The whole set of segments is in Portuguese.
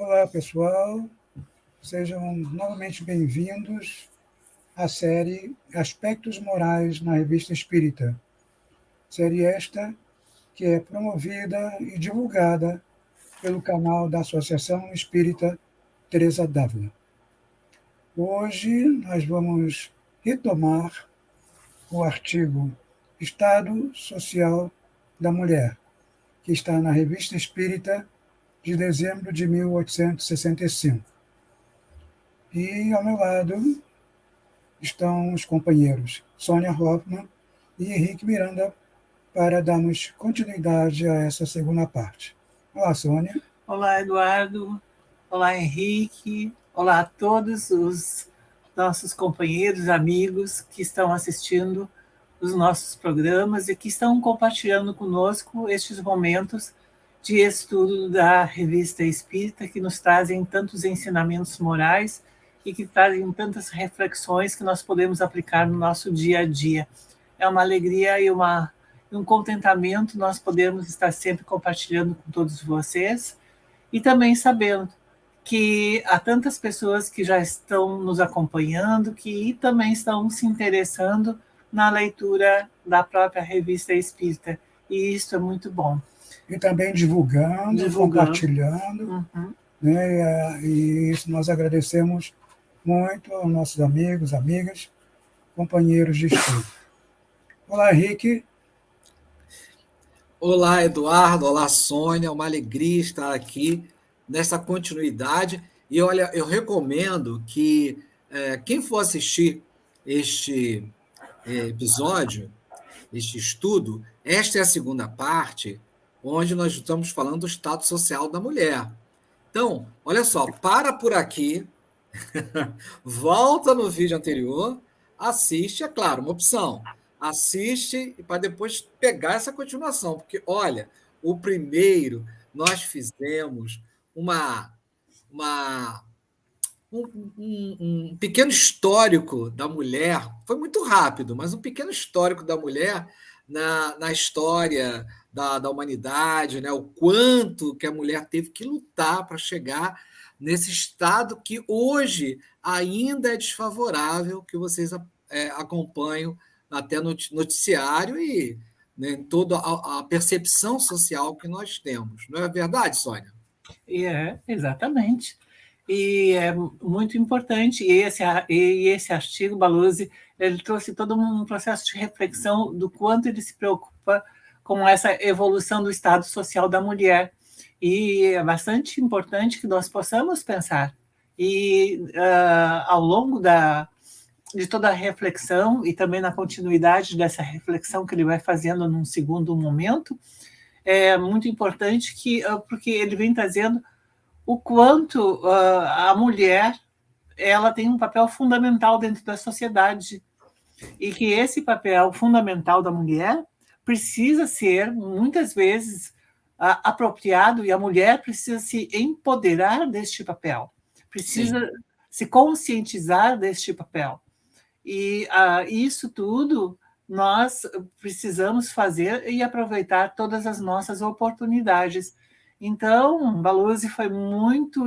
Olá, pessoal. Sejam novamente bem-vindos à série Aspectos Morais na Revista Espírita. Série esta que é promovida e divulgada pelo canal da Associação Espírita Teresa d'Ávila. Hoje nós vamos retomar o artigo Estado Social da Mulher, que está na Revista Espírita de dezembro de 1865. E ao meu lado estão os companheiros Sônia Hoffmann e Henrique Miranda para darmos continuidade a essa segunda parte. Olá, Sônia. Olá, Eduardo. Olá, Henrique. Olá a todos os nossos companheiros, amigos que estão assistindo os nossos programas e que estão compartilhando conosco estes momentos de estudo da Revista Espírita, que nos trazem tantos ensinamentos morais e que trazem tantas reflexões que nós podemos aplicar no nosso dia a dia. É uma alegria e um contentamento nós podemos estar sempre compartilhando com todos vocês e também sabendo que há tantas pessoas que já estão nos acompanhando, que também estão se interessando na leitura da própria Revista Espírita. E isso é muito bom. E também divulgando. Compartilhando. Uhum. Né? E isso nós agradecemos muito aos nossos amigos, amigas, companheiros de estudo. Olá, Henrique. Olá, Eduardo. Olá, Sônia. Uma alegria estar aqui nessa continuidade. E olha, eu recomendo que quem for assistir este episódio, este estudo, esta é a segunda parte, onde nós estamos falando do estado social da mulher. Então, olha só, para por aqui, volta no vídeo anterior, assiste, é claro, uma opção. Assiste para depois pegar essa continuação, porque, olha, o primeiro nós fizemos um pequeno histórico da mulher, foi muito rápido, mas um pequeno histórico da mulher na história da humanidade, né? O quanto que a mulher teve que lutar para chegar nesse estado que hoje ainda é desfavorável, que vocês acompanham até no noticiário e, né, em toda a percepção social que nós temos. Não é verdade, Sônia? Exatamente. E é muito importante, e esse artigo, Baluzzi, ele trouxe todo um processo de reflexão do quanto ele se preocupa com essa evolução do estado social da mulher. E é bastante importante que nós possamos pensar. E ao longo de toda a reflexão, e também na continuidade dessa reflexão que ele vai fazendo num segundo momento, é muito importante porque ele vem trazendo o quanto a mulher ela tem um papel fundamental dentro da sociedade e que esse papel fundamental da mulher precisa ser, muitas vezes, apropriado e a mulher precisa se empoderar deste papel, precisa Sim. se conscientizar deste papel. E isso tudo nós precisamos fazer e aproveitar todas as nossas oportunidades. Então, Baluzzi foi muito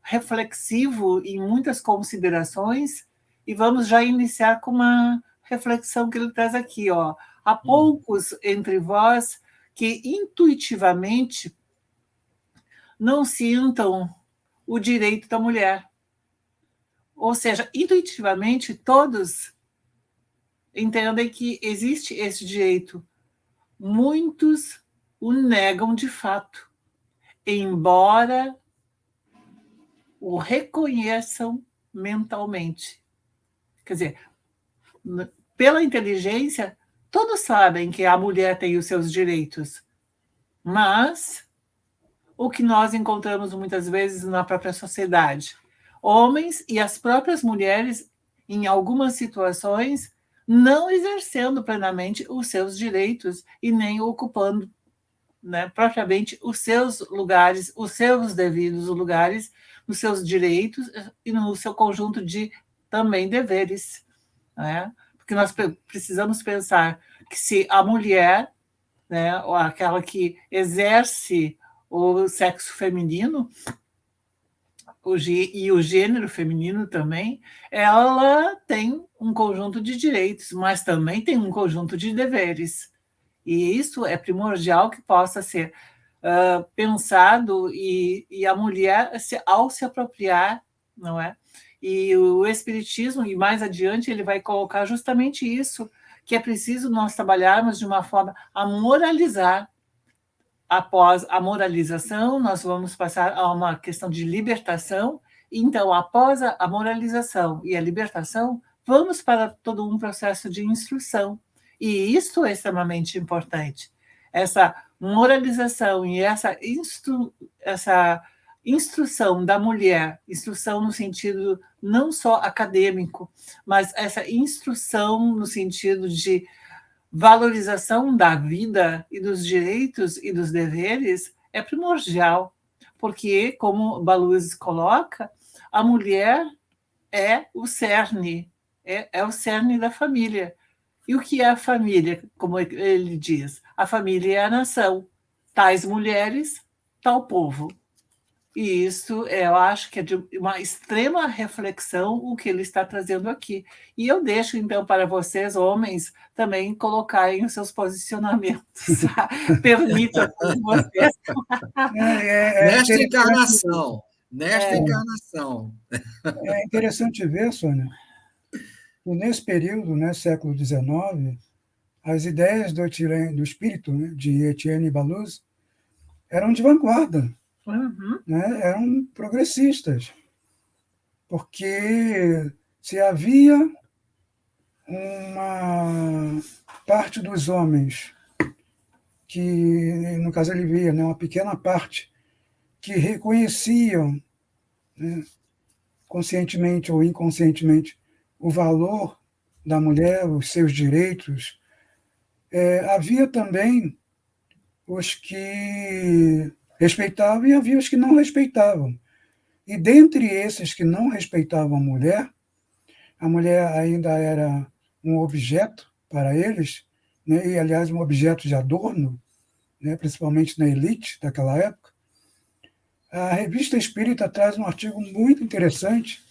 reflexivo em muitas considerações e vamos já iniciar com uma reflexão que ele traz aqui. Há poucos entre vós que intuitivamente não sintam o direito da mulher. Ou seja, intuitivamente todos entendem que existe esse direito. Muitos o negam de fato, embora o reconheçam mentalmente. Quer dizer, pela inteligência, todos sabem que a mulher tem os seus direitos, mas o que nós encontramos muitas vezes na própria sociedade, homens e as próprias mulheres, em algumas situações, não exercendo plenamente os seus direitos e nem ocupando, né, propriamente os seus lugares, os seus devidos lugares, os seus direitos e no seu conjunto de também deveres. Né? Porque nós precisamos pensar que se a mulher, né, ou aquela que exerce o sexo feminino, e o gênero feminino também, ela tem um conjunto de direitos, mas também tem um conjunto de deveres. E isso é primordial que possa ser pensado e a mulher, ao se apropriar, não é? E o Espiritismo, e mais adiante, ele vai colocar justamente isso, que é preciso nós trabalharmos de uma forma a moralizar. Após a moralização, nós vamos passar a uma questão de libertação. Então, após a moralização e a libertação, vamos para todo um processo de instrução. E isso é extremamente importante. Essa moralização e essa instrução da mulher, instrução no sentido não só acadêmico, mas essa instrução no sentido de valorização da vida e dos direitos e dos deveres é primordial, porque, como Baluz coloca, a mulher é o cerne, é o cerne da família. E o que é a família? Como ele diz, a família é a nação. Tais mulheres, tal povo. E isso, eu acho que é de uma extrema reflexão o que ele está trazendo aqui. E eu deixo, então, para vocês, homens, também colocarem os seus posicionamentos. Permita vocês. Nesta encarnação. Encarnação. É interessante ver, Sônia, que nesse período, né, século XIX, as ideias do espírito, né, de Etienne Baluz eram de vanguarda. Uhum. Né, eram progressistas, porque se havia uma parte dos homens que, no caso ele via, né, uma pequena parte, que reconheciam, né, conscientemente ou inconscientemente, o valor da mulher, os seus direitos, havia também os que respeitavam e havia os que não respeitavam. E dentre esses que não respeitavam a mulher ainda era um objeto para eles, né? E, aliás, um objeto de adorno, né? Principalmente na elite daquela época. A Revista Espírita traz um artigo muito interessante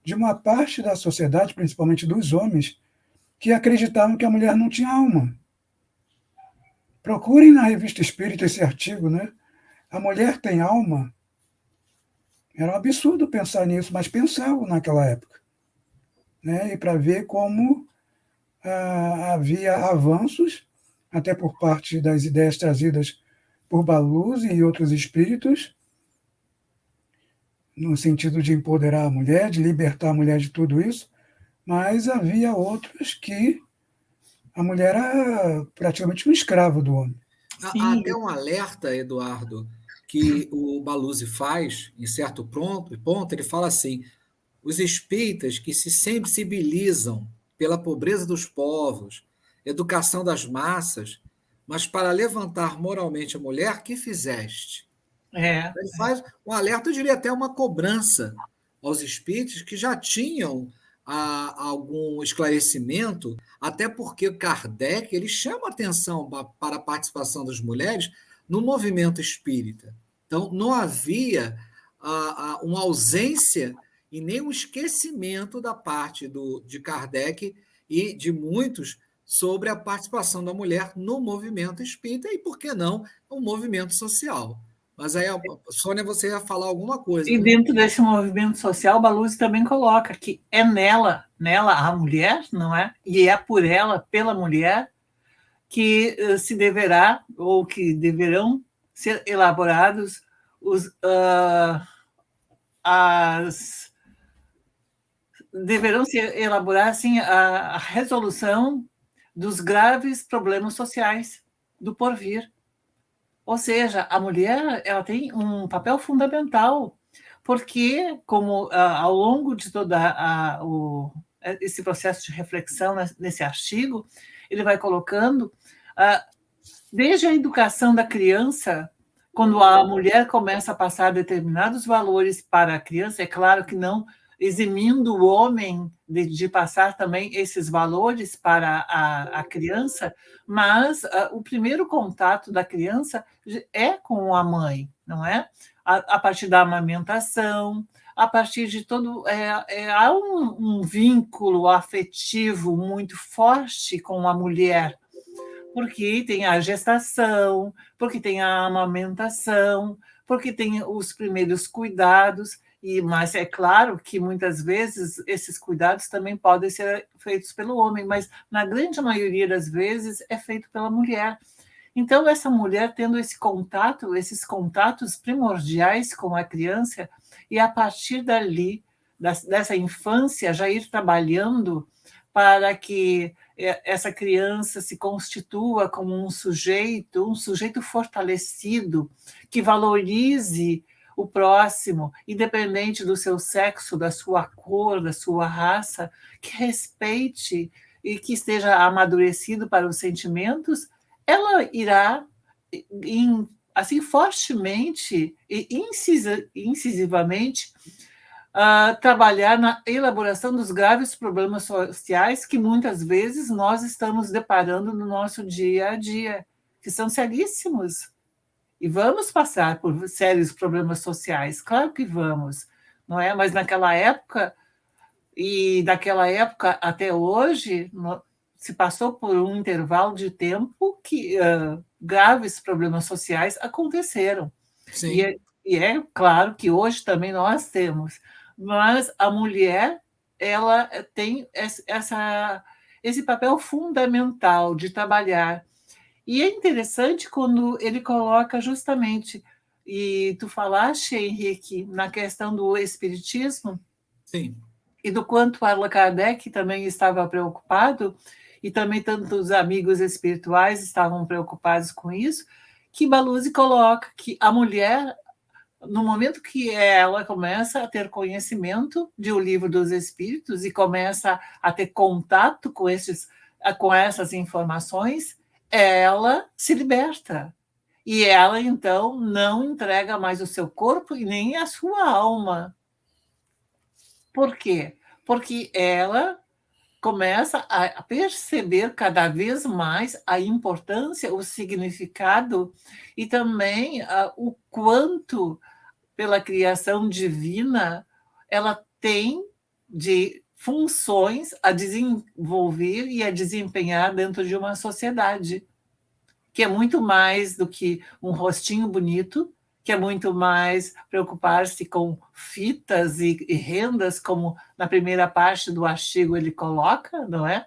de uma parte da sociedade, principalmente dos homens, que acreditavam que a mulher não tinha alma. Procurem na Revista Espírita esse artigo, né? A mulher tem alma? Era um absurdo pensar nisso, mas pensavam naquela época. Né? E para ver como havia avanços, até por parte das ideias trazidas por Baluz e outros espíritos, no sentido de empoderar a mulher, de libertar a mulher de tudo isso, mas havia outros que a mulher era praticamente um escravo do homem. Há até um alerta, Eduardo, que o Baluzzi faz, em certo ponto, ele fala assim: os espíritas que se sensibilizam pela pobreza dos povos, educação das massas, mas para levantar moralmente a mulher, que fizeste? Ele faz um alerta, eu diria até uma cobrança aos espíritos que já tinham algum esclarecimento, até porque Kardec ele chama atenção para a participação das mulheres no movimento espírita. Então, não havia uma ausência e nem um esquecimento da parte de Kardec e de muitos sobre a participação da mulher no movimento espírita e, por que não, no movimento social. Mas aí, Sônia, você ia falar alguma coisa. E dentro desse movimento social, Baluz também coloca que é nela a mulher, não é? E é por ela, pela mulher, que se deverá, ou que deverão ser elaborados deverão se elaborar assim, a resolução dos graves problemas sociais do porvir. Ou seja, a mulher ela tem um papel fundamental, porque, como ao longo de todo esse processo de reflexão nesse artigo, ele vai colocando, desde a educação da criança, quando a mulher começa a passar determinados valores para a criança, é claro que não eximindo o homem de passar também esses valores para a criança, mas o primeiro contato da criança é com a mãe, não é? A partir da amamentação, a partir de todo. Há um vínculo afetivo muito forte com a mulher, porque tem a gestação, porque tem a amamentação, porque tem os primeiros cuidados, mas é claro que muitas vezes esses cuidados também podem ser feitos pelo homem, mas na grande maioria das vezes é feito pela mulher. Então, essa mulher tendo esse contato, esses contatos primordiais com a criança, e a partir dali, dessa infância, já ir trabalhando para que essa criança se constitua como um sujeito fortalecido, que valorize o próximo, independente do seu sexo, da sua cor, da sua raça, que respeite e que esteja amadurecido para os sentimentos, ela irá assim fortemente e incisivamente trabalhar na elaboração dos graves problemas sociais que muitas vezes nós estamos deparando no nosso dia a dia, que são seríssimos. E vamos passar por sérios problemas sociais, claro que vamos, não é? Mas naquela época, e daquela época até hoje, se passou por um intervalo de tempo que graves problemas sociais aconteceram. Sim. E é claro que hoje também nós temos, mas a mulher ela tem esse papel fundamental de trabalhar. E é interessante quando ele coloca justamente, e tu falaste, Henrique, na questão do espiritismo, Sim. e do quanto Allan Kardec também estava preocupado, e também tantos amigos espirituais estavam preocupados com isso, que Baluzzi coloca que a mulher, no momento que ela começa a ter conhecimento de O Livro dos Espíritos e começa a ter contato com essas informações, ela se liberta. E ela, então, não entrega mais o seu corpo e nem a sua alma. Por quê? Porque ela começa a perceber cada vez mais a importância, o significado e também o quanto, pela criação divina, ela tem de funções a desenvolver e a desempenhar dentro de uma sociedade, que é muito mais do que um rostinho bonito, que é muito mais preocupar-se com fitas e rendas, como na primeira parte do artigo ele coloca, não é?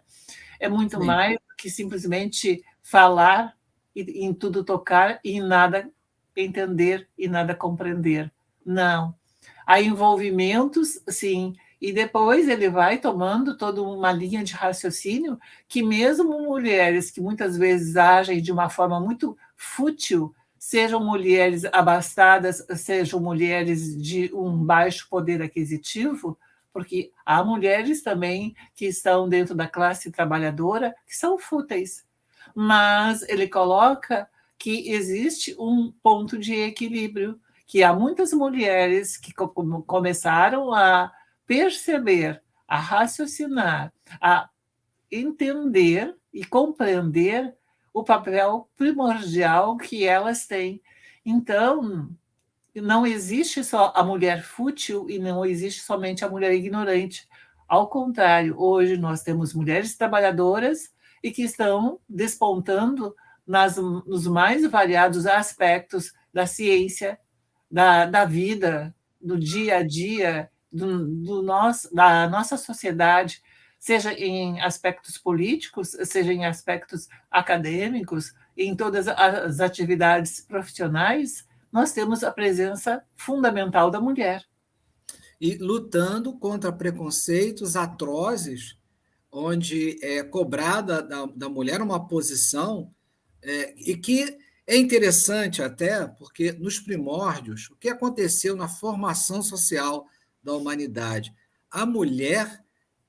É muito Sim. mais do que simplesmente falar e em tudo tocar e em nada entender e nada compreender. Não. Há envolvimentos, sim, e depois ele vai tomando toda uma linha de raciocínio que mesmo mulheres que muitas vezes agem de uma forma muito fútil, sejam mulheres abastadas, sejam mulheres de um baixo poder aquisitivo, porque há mulheres também que estão dentro da classe trabalhadora que são fúteis. Mas ele coloca que existe um ponto de equilíbrio, que há muitas mulheres que começaram a perceber, a raciocinar, a entender e compreender o papel primordial que elas têm. Então, não existe só a mulher fútil e não existe somente a mulher ignorante. Ao contrário, hoje nós temos mulheres trabalhadoras e que estão despontando nos mais variados aspectos da ciência, da vida, do dia a dia, da nossa sociedade, seja em aspectos políticos, seja em aspectos acadêmicos, em todas as atividades profissionais, nós temos a presença fundamental da mulher. E lutando contra preconceitos atrozes, onde é cobrada da mulher uma posição, e que é interessante até, porque nos primórdios, o que aconteceu na formação social da humanidade? A mulher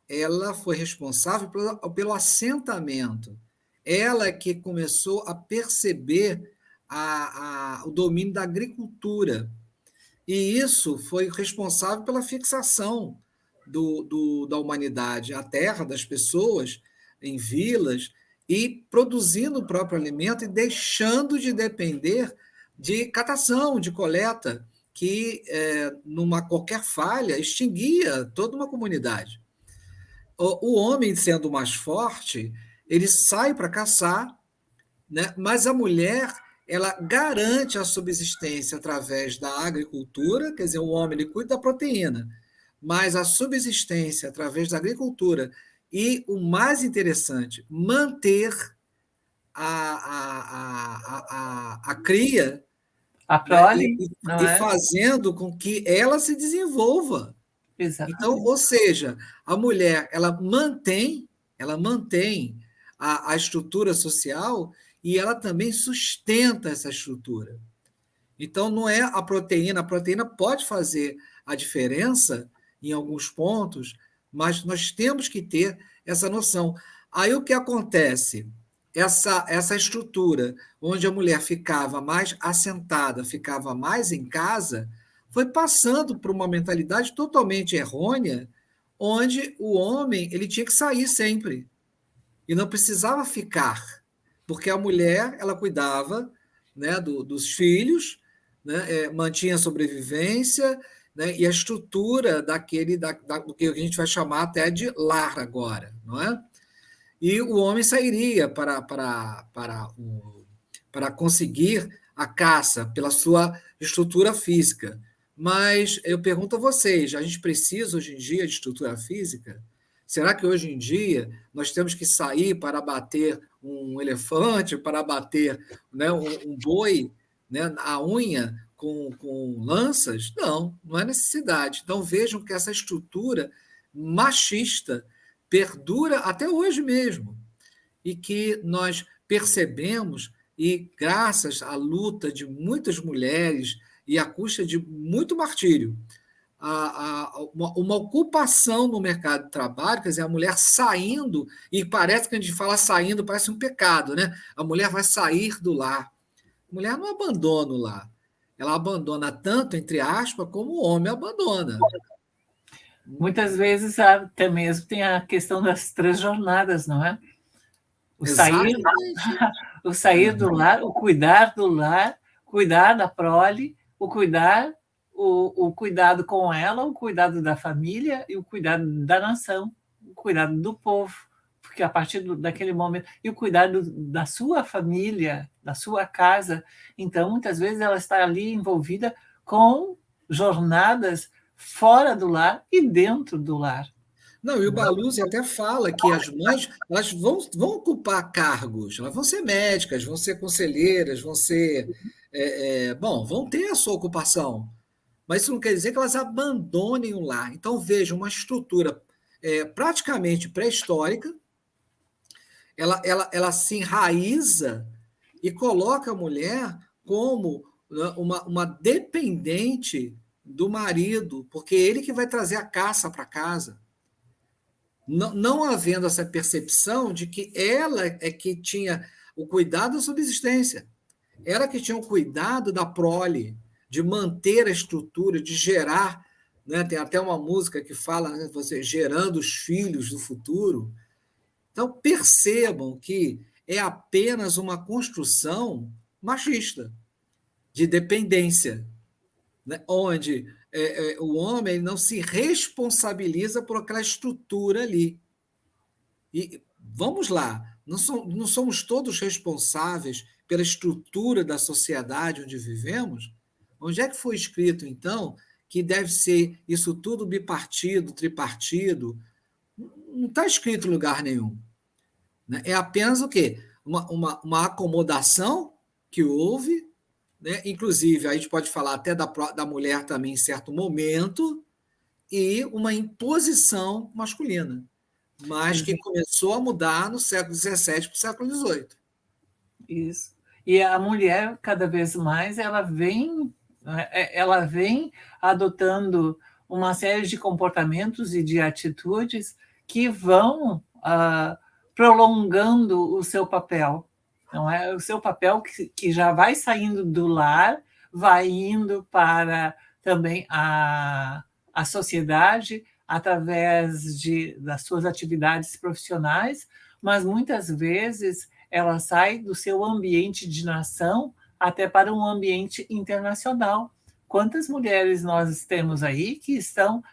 ela foi responsável pelo assentamento. Ela que começou a perceber o domínio da agricultura. E isso foi responsável pela fixação da humanidade, a terra das pessoas, em vilas, e produzindo o próprio alimento e deixando de depender de catação, de coleta, que, numa qualquer falha, extinguia toda uma comunidade. O homem, sendo mais forte, ele sai para caçar, né? Mas a mulher, ela garante a subsistência através da agricultura, quer dizer, o homem ele cuida da proteína, mas a subsistência através da agricultura e, o mais interessante, manter a cria, A né? prole, não E é? fazendo com que ela se desenvolva. Então, Exatamente. ou seja, a mulher ela mantém a estrutura social e ela também sustenta essa estrutura. Então, não é a proteína pode fazer a diferença em alguns pontos, mas nós temos que ter essa noção. Aí o que acontece? Essa estrutura, onde a mulher ficava mais assentada, ficava mais em casa, foi passando por uma mentalidade totalmente errônea, onde o homem ele tinha que sair sempre e não precisava ficar, porque a mulher ela cuidava, né, dos filhos, né, mantinha a sobrevivência, né, e a estrutura do que a gente vai chamar até de lar agora, não é? E o homem sairia para conseguir a caça pela sua estrutura física. Mas eu pergunto a vocês, a gente precisa hoje em dia de estrutura física? Será que hoje em dia nós temos que sair para abater um elefante, para abater, né, um boi, né, a unha com lanças? Não, não é necessidade. Então vejam que essa estrutura machista perdura até hoje mesmo e que nós percebemos, e graças à luta de muitas mulheres e à custa de muito martírio, uma ocupação no mercado de trabalho, quer dizer, a mulher saindo, e parece que a gente fala saindo, parece um pecado, né? A mulher vai sair do lar. A mulher não abandona o lar. Ela abandona tanto, entre aspas, como o homem abandona. Muitas vezes até mesmo tem a questão das 3 jornadas, não é? O sair, Exatamente. o sair do lar, o lar, cuidar da prole, o cuidado com ela, o cuidado da família e o cuidado da nação, o cuidado do povo, porque a partir daquele momento, e o cuidado da sua família, da sua casa. Então, muitas vezes ela está ali envolvida com jornadas fora do lar e dentro do lar. Não, e o Baluzzi até fala que as mães elas vão ocupar cargos, elas vão ser médicas, vão ser conselheiras, vão ser. Bom, vão ter a sua ocupação, mas isso não quer dizer que elas abandonem o lar. Então, veja, uma estrutura praticamente pré-histórica, ela se enraiza e coloca a mulher como, né, uma dependente do marido, porque é ele que vai trazer a caça para casa. Não havendo essa percepção de que ela é que tinha o cuidado da subsistência, ela que tinha o cuidado da prole, de manter a estrutura, de gerar, né? Tem até uma música que fala, né, você gerando os filhos do futuro. Então percebam que é apenas uma construção machista, de dependência, né? Onde o homem não se responsabiliza por aquela estrutura ali. E vamos lá, não somos todos responsáveis pela estrutura da sociedade onde vivemos? Onde é que foi escrito, então, que deve ser isso tudo bipartido, tripartido? Não está escrito em lugar nenhum. Né? É apenas o quê? Uma acomodação que houve, né? Inclusive, a gente pode falar até da mulher também em certo momento, e uma imposição masculina, mas que começou a mudar no século XVII para o século XVIII. Isso. E a mulher, cada vez mais, ela vem adotando uma série de comportamentos e de atitudes que vão prolongando o seu papel. Não é o seu papel que já vai saindo do lar, vai indo para também a sociedade, através das suas atividades profissionais, mas muitas vezes ela sai do seu ambiente de nação até para um ambiente internacional. Quantas mulheres nós temos aí que estão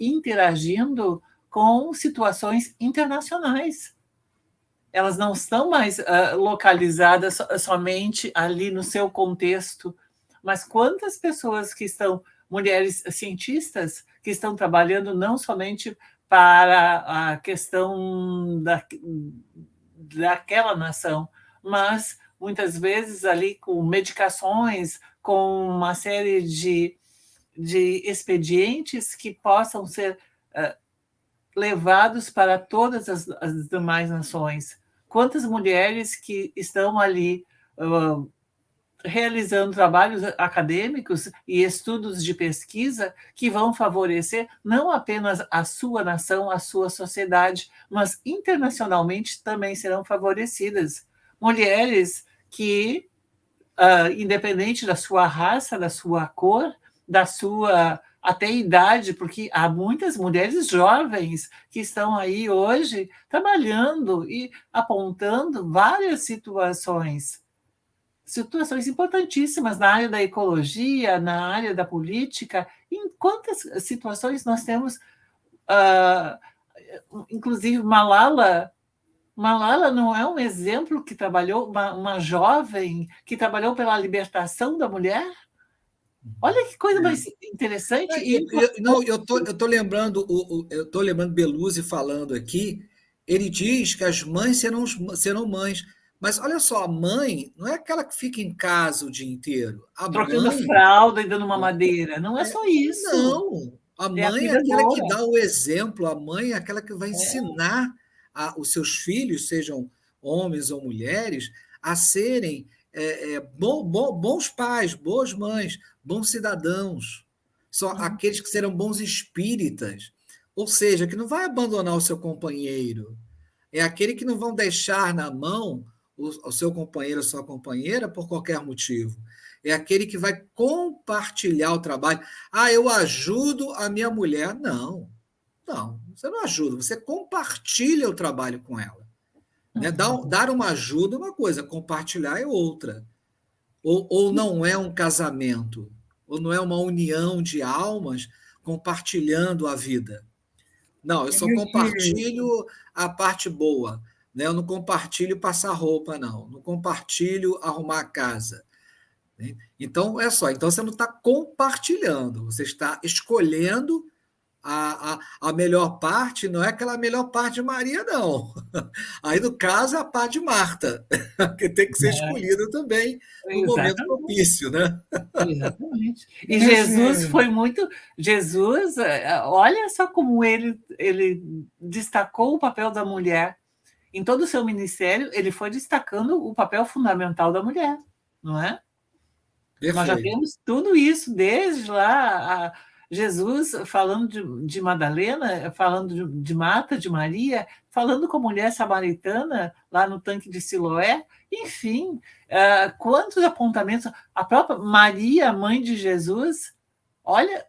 interagindo com situações internacionais? Elas não estão mais localizadas somente ali no seu contexto, mas quantas pessoas que estão, mulheres cientistas, que estão trabalhando não somente para a questão daquela nação, mas muitas vezes ali com medicações, com uma série de expedientes que possam ser levados para todas as demais nações. Quantas mulheres que estão ali realizando trabalhos acadêmicos e estudos de pesquisa que vão favorecer não apenas a sua nação, a sua sociedade, mas internacionalmente também serão favorecidas. Mulheres que, independente da sua raça, da sua cor, da sua até idade, porque há muitas mulheres jovens que estão aí hoje trabalhando e apontando várias situações importantíssimas na área da ecologia, na área da política. Em quantas situações nós temos, inclusive Malala não é um exemplo que trabalhou, uma jovem que trabalhou pela libertação da mulher? Olha que coisa mais interessante. Eu tô lembrando Belusi falando aqui. Ele diz que as mães serão mães. Mas olha só, a mãe não é aquela que fica em casa o dia inteiro. Trocando fralda e dando mamadeira. Não é só isso. Não. A mãe é aquela que dá o exemplo. A mãe é aquela que vai ensinar os seus filhos, sejam homens ou mulheres, a serem bons pais, boas mães, bons cidadãos. Só aqueles que serão bons espíritas. Ou seja, que não vai abandonar o seu companheiro. É aquele que não vão deixar na mão o seu companheiro ou sua companheira por qualquer motivo. É aquele que vai compartilhar o trabalho. Eu ajudo a minha mulher. Não, você não ajuda, você compartilha o trabalho com ela. Né? Dar uma ajuda é uma coisa, compartilhar é outra. Ou não é um casamento, ou não é uma união de almas compartilhando a vida. Não, eu só compartilho a parte boa. Né? Eu não compartilho passar roupa, não. Não compartilho arrumar a casa. Né? Então, então você não está compartilhando, você está escolhendo a melhor parte, não é aquela melhor parte de Maria, não. Aí, no caso, é a parte de Marta, que tem que ser escolhida também no momento propício, né? Exatamente. E Jesus foi muito... Jesus, olha só como ele destacou o papel da mulher. Em todo o seu ministério, ele foi destacando o papel fundamental da mulher, não é? Perfeito. Nós já temos tudo isso, desde lá, Jesus falando de Madalena, falando de Marta, de Maria, falando com a mulher samaritana lá no tanque de Siloé, enfim, quantos apontamentos. A própria Maria, mãe de Jesus, olha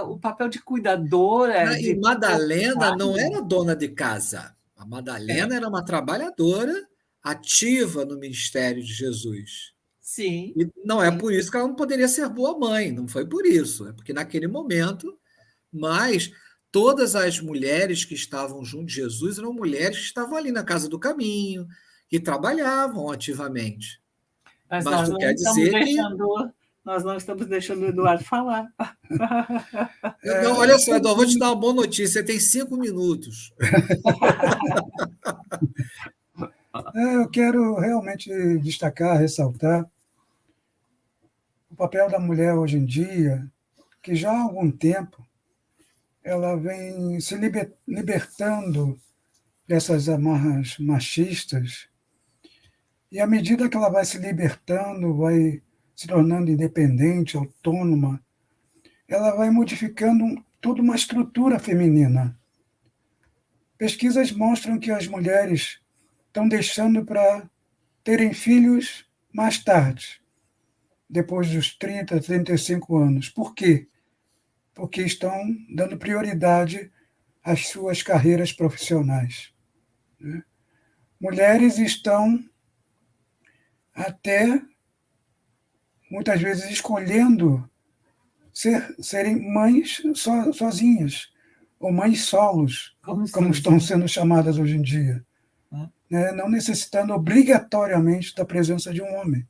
o papel de cuidadora. E Madalena não era dona de casa. A Madalena era uma trabalhadora ativa no ministério de Jesus. Sim. E não é por isso que ela não poderia ser boa mãe, não foi por isso. É porque naquele momento, mas todas as mulheres que estavam junto de Jesus eram mulheres que estavam ali na casa do caminho, que trabalhavam ativamente. Mas não quer dizer que... Nós não estamos deixando o Eduardo falar. Não, olha só, Eduardo, vou te dar uma boa notícia. Você tem 5 minutos. Eu quero realmente destacar, ressaltar o papel da mulher hoje em dia, que já há algum tempo ela vem se libertando dessas amarras machistas, e à medida que ela vai se libertando, vai se tornando independente, autônoma, ela vai modificando toda uma estrutura feminina. Pesquisas mostram que as mulheres estão deixando para terem filhos mais tarde, depois dos 30, 35 anos. Por quê? porque estão dando prioridade às suas carreiras profissionais, né? Mulheres estão até, muitas vezes, escolhendo serem mães sozinhas, ou mães solos, como estão sendo chamadas hoje em dia, né? Não necessitando obrigatoriamente da presença de um homem.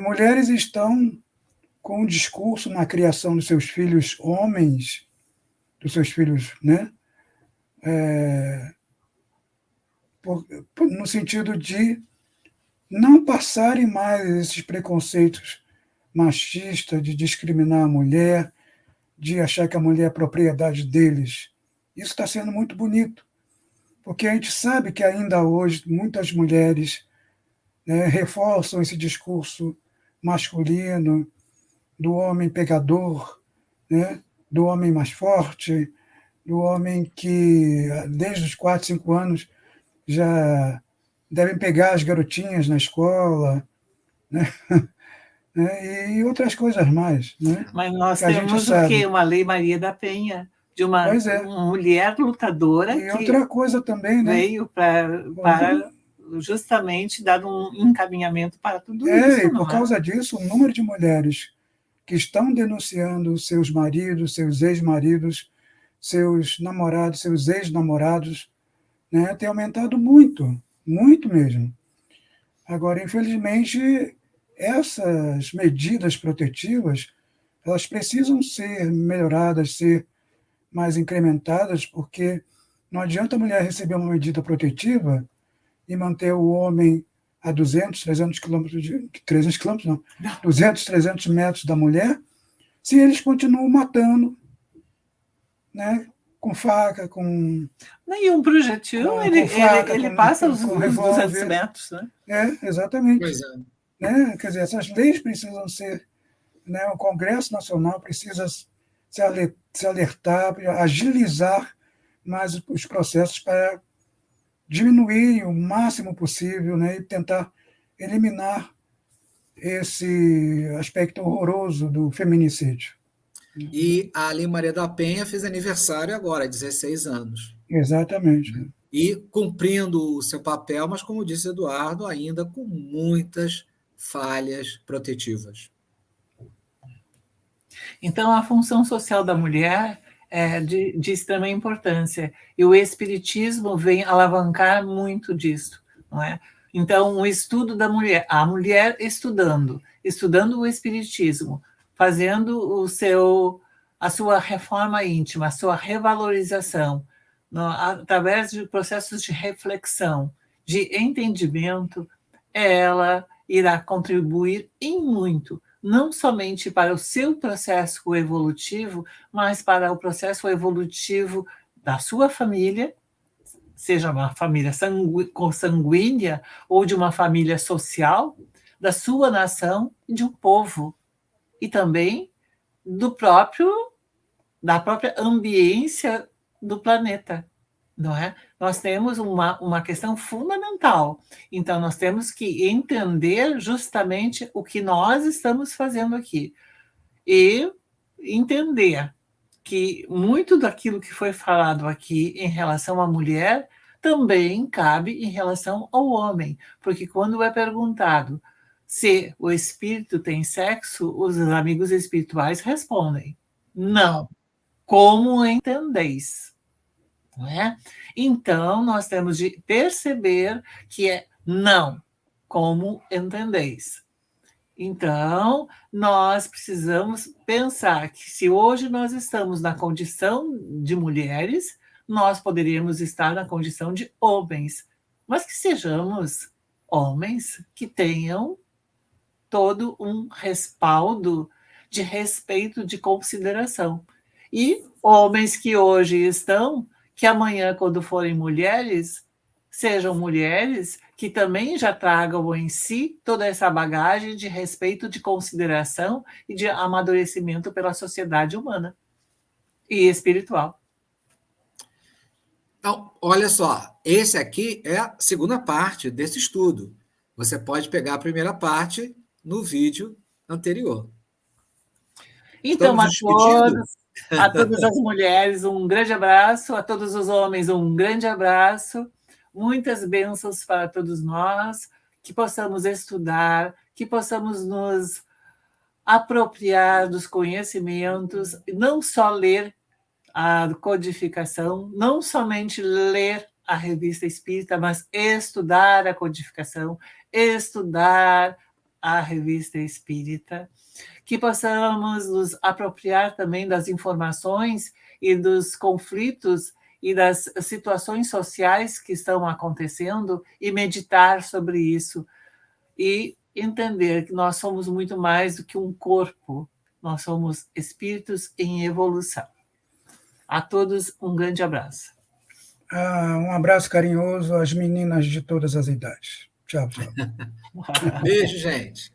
Mulheres estão com um discurso na criação dos seus filhos homens, dos seus filhos, né? No sentido de não passarem mais esses preconceitos machistas de discriminar a mulher, de achar que a mulher é propriedade deles. Isso está sendo muito bonito, porque a gente sabe que ainda hoje muitas mulheres, né, reforçam esse discurso masculino do homem pegador, né, do homem mais forte, do homem que, desde os 4, 5 anos, já devem pegar as garotinhas na escola, né? E outras coisas mais, né? Mas nós Que a gente temos o sabe. quê? Uma Lei Maria da Penha, de uma Pois é. mulher lutadora E que outra coisa também, né? veio para justamente dar um encaminhamento para tudo isso. E por Não é? causa disso, o número de mulheres que estão denunciando seus maridos, seus ex-maridos, seus namorados, seus ex-namorados, né, tem aumentado muito, muito mesmo. Agora, infelizmente, essas medidas protetivas, elas precisam ser melhoradas, ser mais incrementadas, porque não adianta a mulher receber uma medida protetiva e manter o homem a 200, 300 quilômetros, 300 quilômetros não, 200, 300 metros da mulher, se eles continuam matando, né, com faca, com... E um projetil, ele passa os 200 metros. Né? Exatamente. Pois é. Né? Quer dizer, essas leis precisam ser... Né, o Congresso Nacional precisa se alertar, agilizar mais os processos para diminuir o máximo possível, né, e tentar eliminar esse aspecto horroroso do feminicídio. E a Lei Maria da Penha fez aniversário agora, 16 anos. Exatamente. E cumprindo o seu papel, mas, como disse Eduardo, ainda com muitas falhas protetivas. Então, a função social da mulher é de extrema importância, e o Espiritismo vem alavancar muito disso, não é? Então, o estudo da mulher, a mulher estudando o Espiritismo, fazendo a sua reforma íntima, a sua revalorização, através de processos de reflexão, de entendimento, ela irá contribuir em muito, não somente para o seu processo evolutivo, mas para o processo evolutivo da sua família, seja uma família consanguínea ou de uma família social, da sua nação e de um povo, e também da própria ambiência do planeta, não é? Nós temos uma questão fundamental. Então, nós temos que entender justamente o que nós estamos fazendo aqui e entender que muito daquilo que foi falado aqui em relação à mulher também cabe em relação ao homem, porque quando é perguntado se o espírito tem sexo, os amigos espirituais respondem: não. Como entendeis? Não é? Então, nós temos de perceber que é não, como entendeis. Então, nós precisamos pensar que se hoje nós estamos na condição de mulheres, nós poderíamos estar na condição de homens, mas que sejamos homens que tenham todo um respaldo de respeito, de consideração. E homens que hoje estão, que amanhã, quando forem mulheres, sejam mulheres que também já tragam em si toda essa bagagem de respeito, de consideração e de amadurecimento pela sociedade humana e espiritual. Então, olha só, esse aqui é a segunda parte desse estudo. Você pode pegar a primeira parte no vídeo anterior. Então, Estamos despedindo? a todas as mulheres, um grande abraço, a todos os homens, um grande abraço, muitas bênçãos para todos nós, que possamos estudar, que possamos nos apropriar dos conhecimentos, não só ler a codificação, não somente ler a revista espírita, mas estudar a codificação, estudar a revista espírita, que possamos nos apropriar também das informações e dos conflitos e das situações sociais que estão acontecendo e meditar sobre isso e entender que nós somos muito mais do que um corpo, nós somos espíritos em evolução. A todos, um grande abraço. Um abraço carinhoso às meninas de todas as idades. Tchau, tchau. Beijo, gente.